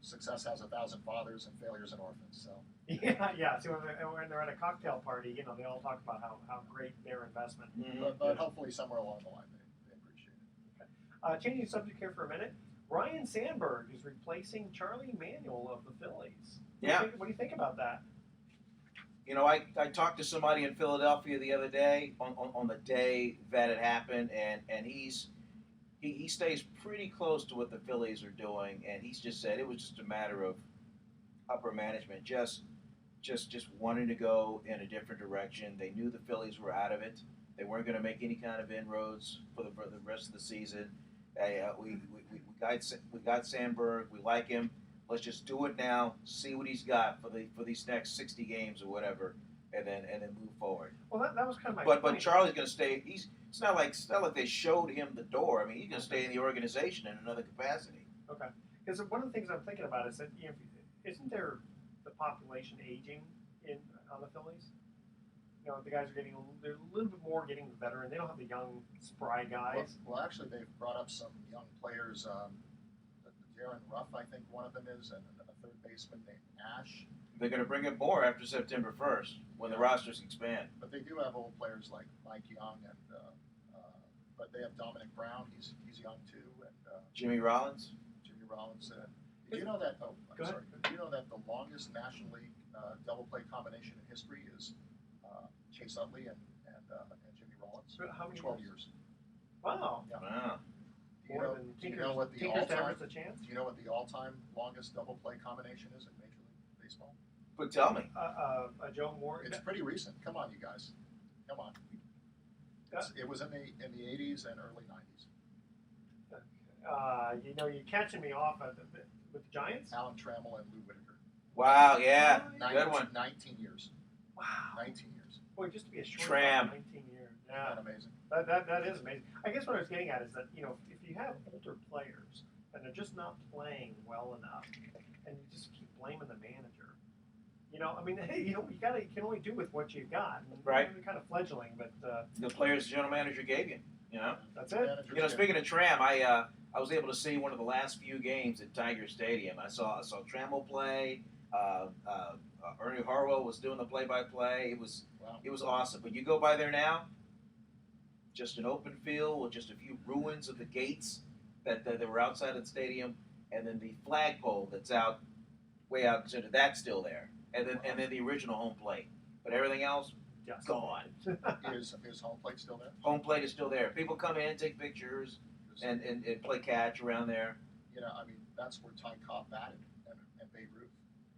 success has 1,000 fathers and failures an orphan. So. Yeah. See, when they're at a cocktail party, they all talk about how great their investment. Mm-hmm. But hopefully somewhere along the line they appreciate it. Okay. Changing subject here for a minute. Ryan Sandberg is replacing Charlie Manuel of the Phillies. What do you think about that? I talked to somebody in Philadelphia the other day on the day that it happened, and he stays pretty close to what the Phillies are doing, and he's just said it was just a matter of upper management just wanting to go in a different direction. They knew the Phillies were out of it. They weren't going to make any kind of inroads for the rest of the season. We got Sandberg. We like him. Let's just do it now. See what he's got for these next 60 games or whatever, and then move forward. Well, that was kind of my point. But Charlie's going to stay. It's not like they showed him the door. I mean, he's going to stay in the organization in another capacity. Okay. Because one of the things I'm thinking about is that isn't there the population aging on the Phillies? The guys are they're a little bit more getting veteran. They don't have the young, spry guys. Well, actually, they've brought up some young players. Darren Ruff, I think one of them is, and a third baseman named Ash. They're going to bring up more after September 1st when the rosters expand. But they do have old players like Mike Young, but they have Dominic Brown. He's young too, and Jimmy Rollins. Did you know that? Oh, I'm Go sorry. ahead. Did you know that the longest National League double play combination in history is Chase Utley and Jimmy Rollins? How many 12 years. Wow. Yeah. Wow. Do you know what the all-time longest double play combination is in Major League Baseball? But tell me. Joe Moore. It's pretty recent. Come on, you guys. Come on. It was in the 80s and early 90s. You're catching me off with the Giants. Alan Trammell and Lou Whitaker. Wow. Yeah. Good one. 19 years. Wow. 19 years. Boy, just to be a short Tram. 19 years. Isn't Yeah. that amazing? That is amazing. I guess what I was getting at is that, if you have older players and they're just not playing well enough, and you just keep blaming the manager, I mean, hey, you can only do with what you've got. And Right. They're kind of fledgling, but The players the general manager gave you. that's it. Managers Speaking of Tram, I was able to see one of the last few games at Tiger Stadium. I saw Trammell play. Ernie Harwell was doing the play-by-play. Wow. It was awesome. But you go by there now, just an open field with just a few ruins of the gates that were outside of the stadium, and then the flagpole that's way out in the center. That's still there, and then the original home plate. But everything else Yes. gone. Is home plate still there? Home plate is still there. People come in, take pictures, and play catch around there. I mean, that's where Ty Cobb batted and Babe Ruth.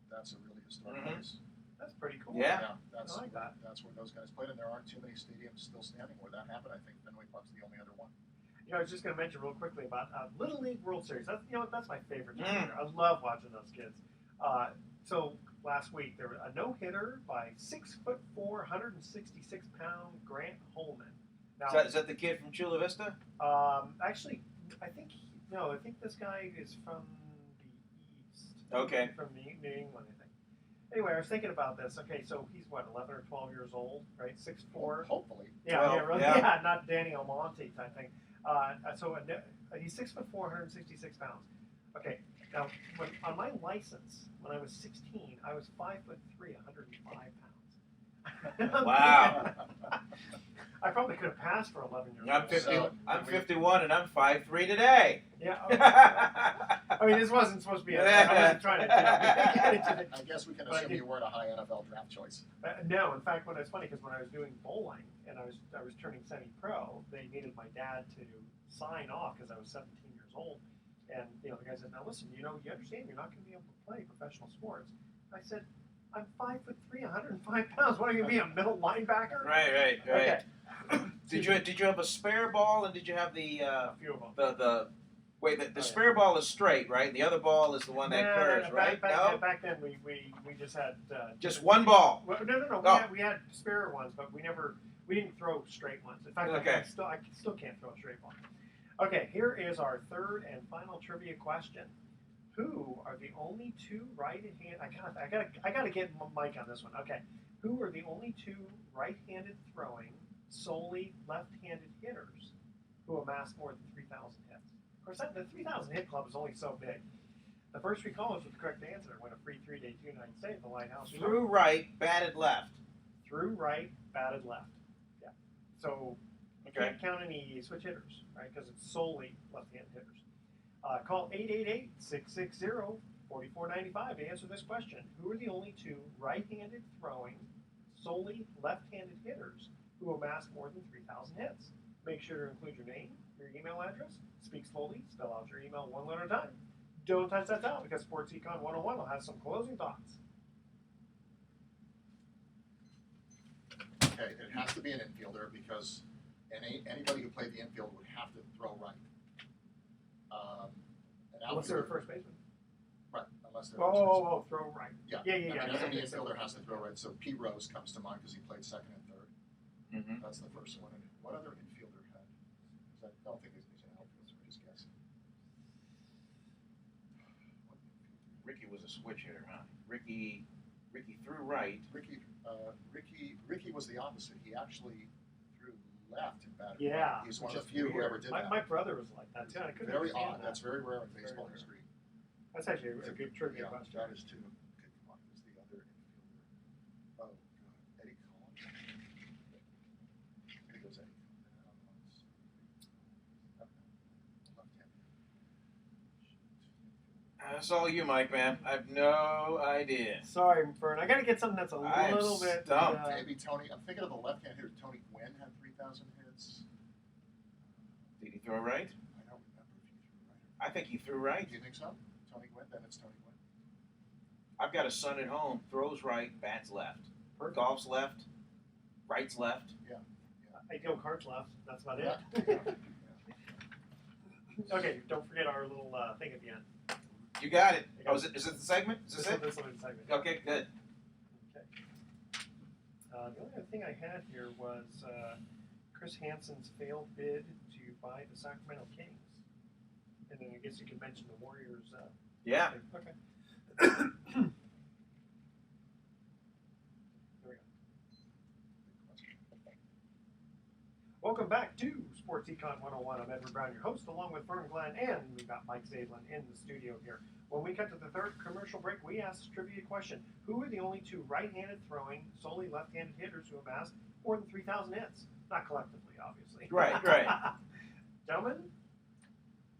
That's a really historic Mhm. place. That's pretty cool. Yeah. That's I like that. That's where those guys played, and there aren't too many stadiums still standing where that happened. I think Fenway Park's the only other one. I was just going to mention real quickly about Little League World Series. That's my favorite time Mm. of year. I love watching those kids. So last week there was a no-hitter by 6'4", 166-pound Grant Holman. Now, Is that the kid from Chula Vista? actually, I think this guy is from the east. Okay. From New England, I think. Anyway, I was thinking about this. Okay, so he's 11 or 12 years old, right? 6'4". Hopefully. Yeah, Well, yeah, really. yeah. Yeah, not Danny Almonte type thing. He's 6'4", 166 pounds. Okay, now on my license, when I was 16, I was 5'3", 105 pounds. Wow. I probably could have passed for 11 years I'm old. 50. So, I'm we- 51, and I'm 5'3" today. Yeah. I mean, this wasn't supposed to be. I wasn't trying to get into the. I guess we can But assume you weren't a high NFL draft choice. No, in fact, it's funny because when I was doing bowling and I was turning semi-pro, they needed my dad to sign off because I was 17 years old, and the guy said, "Now listen, you understand you're not going to be able to play professional sports." I said, "I'm 5'3", 105 pounds. What are you going to be, a middle linebacker?" Right. Okay. Did you have a spare ball, and did you have the A few of them. the spare ball is straight, right? The other ball is the one that curves, right? Back then we just had Just one ball. Well, no. Oh. We had spare ones, but we didn't throw straight ones. In fact, Okay. I still can't throw a straight ball. Okay, here is our third and final trivia question. Who are the only two right-handed? I gotta get Mike on this one. Okay, who are the only two right-handed throwing, solely left-handed hitters who amass more than 3,000 hits? Of course, the 3,000 hit club is only so big. The first three callers with the correct answer win a free 3-day 2-night stay at the Lighthouse. Through right, batted left. Through right, batted left. Yeah. So you Okay. can't count any switch hitters, right? Because it's solely left-handed hitters. Call 888-660-4495 to answer this question. Who are the only two right-handed throwing, solely left-handed hitters who amass more than 3,000 hits? Make sure to include your name, your email address, speak slowly, spell out your email one letter at a time. Don't touch that dial because Sports Econ 101 will have some closing thoughts. Okay, it has to be an infielder because anybody who played the infield would have to throw right. An Unless they're a outfielder, first baseman. right? Unless they're Oh, throw right. Yeah. Yeah. I mean, every Yeah. infielder has to throw right. So Pete Rose comes to mind because he played second and third. Mm-hmm. That's the first one. And what other infielder had? 'Cause I don't think he's an outfielder. We're just guessing. Ricky was a switch hitter, huh? Ricky threw right. Ricky was the opposite. He actually threw left and batted Yeah. right. He's one which of the is few who weird. ever did that. My brother was like that too. I couldn't Very understand odd. that. That's very rare in Very baseball rare. history. That's actually a good trivia Yeah, question. that is too. Okay, come on. Who's the other infielder? Oh, God. Eddie Collins? I think it was Eddie Collins. Left-handed. That's all you, Mike, man. I have no idea. Sorry, Fern. I got to get something that's a I'm little bit. stumped. Maybe Tony. I'm thinking of the left-handed hitter. Tony Gwynn had 3,000 hits. Did he throw right? I don't remember if he threw right. I think he threw right. Do you think so? Tony Gwynn? Then it's Tony Gwynn. I've got a son at home. Throws right, bats left. Golf's left. Right's left. I go cards left. That's about Yeah. it. Okay, don't forget our little thing at the end. You got it. Oh, is it the segment? Is this it? This little segment. Okay, good. Okay. The only other thing I had here was Chris Hansen's failed bid to buy the Sacramento Kings. And then I guess you could mention the Warriors. Yeah. Okay. There we go. Welcome back to Sports Econ 101. I'm Edward Brown, your host, along with Vern Glenn, and we've got Mike Zaidlin in the studio here. When we cut to the third commercial break, we asked a trivia question. Who are the only two right-handed throwing, solely left-handed hitters who have amassed more than 3,000 hits? Not collectively, obviously. Right. Gentlemen?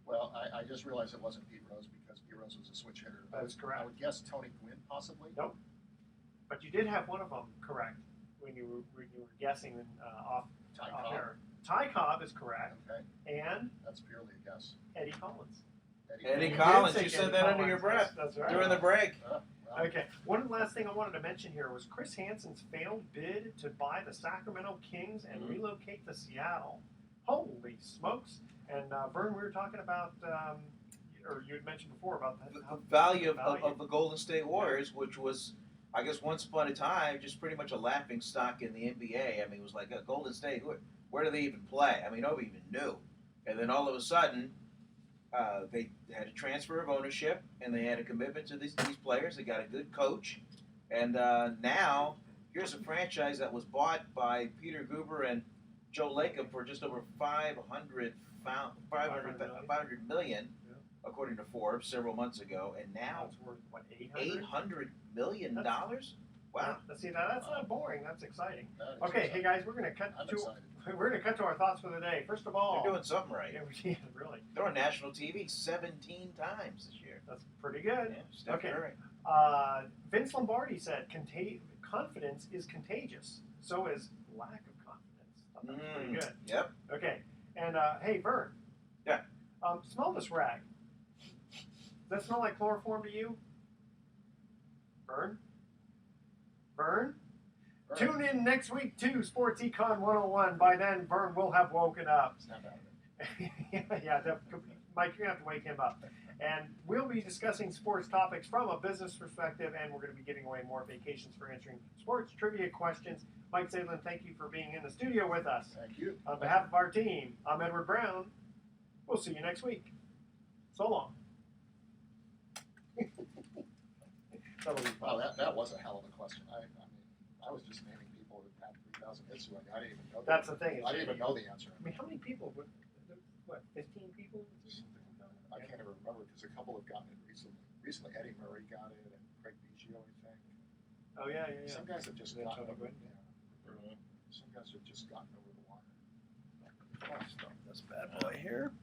Well, I just realized it wasn't Pete Rose because Pete Rose was a switch hitter. That is correct. I would guess Tony Gwynn, possibly. Nope. But you did have one of them correct when you were guessing off Ty Cobb. air. Ty Cobb is correct. Okay, And that's purely a guess. Eddie Collins. Eddie You Collins, did you say said Eddie that under Collins. your breath That's right. during the break. Well, Okay. One last thing I wanted to mention here was Chris Hansen's failed bid to buy the Sacramento Kings and relocate to Seattle. Holy smokes! And Vern, we were talking about, or you had mentioned before about The value of the Golden State Warriors, which was, I guess, once upon a time, just pretty much a laughing stock in the NBA. I mean, it was like, Golden State, where do they even play? I mean, nobody even knew. And then all of a sudden, they had a transfer of ownership, and they had a commitment to these players. They got a good coach. And now, here's a franchise that was bought by Peter Guber and Joe Lacob for just over $500 million, according to Forbes, several months ago. And now it's worth, what, $800? $800 million? Wow. See, that's not boring. That's exciting. that is Okay, hey exciting. guys, we're gonna cut I'm to excited. our thoughts for the day. First of all, They're doing something right. yeah, really, They're on national TV 17 times this year. that's pretty good. Yeah, Steph Okay. Curry. Vince Lombardi said, confidence is contagious. So is lack of confidence. I thought that was pretty good. Yep. Okay. And, hey, Vern. Yeah. Smell this rag. Does that smell like chloroform to you? Vern? Vern? Tune in next week to Sports Econ 101. By then, Vern will have woken up. Snap out of it. Mike, you're going to have to wake him up. And we'll be discussing sports topics from a business perspective, and we're going to be giving away more vacations for answering sports trivia questions. Mike Zaidlin, thank you for being in the studio with us. Thank you. On behalf of our team, I'm Edward Brown. We'll see you next week. So long. That'll be fun. Wow, that was a hell of a question. I mean, I was just naming people who had 3,000 hits already. I didn't even know. That's the thing. I didn't even know the answer. I mean, how many people? What 15 people? I can't even remember because a couple have gotten it recently. Recently, Eddie Murray got it and Craig Biggio, I think. Oh, yeah. Some guys have just Yeah, gotten Tony over. Gwynn. Some guys have just gotten over the wire. Stop this bad boy here.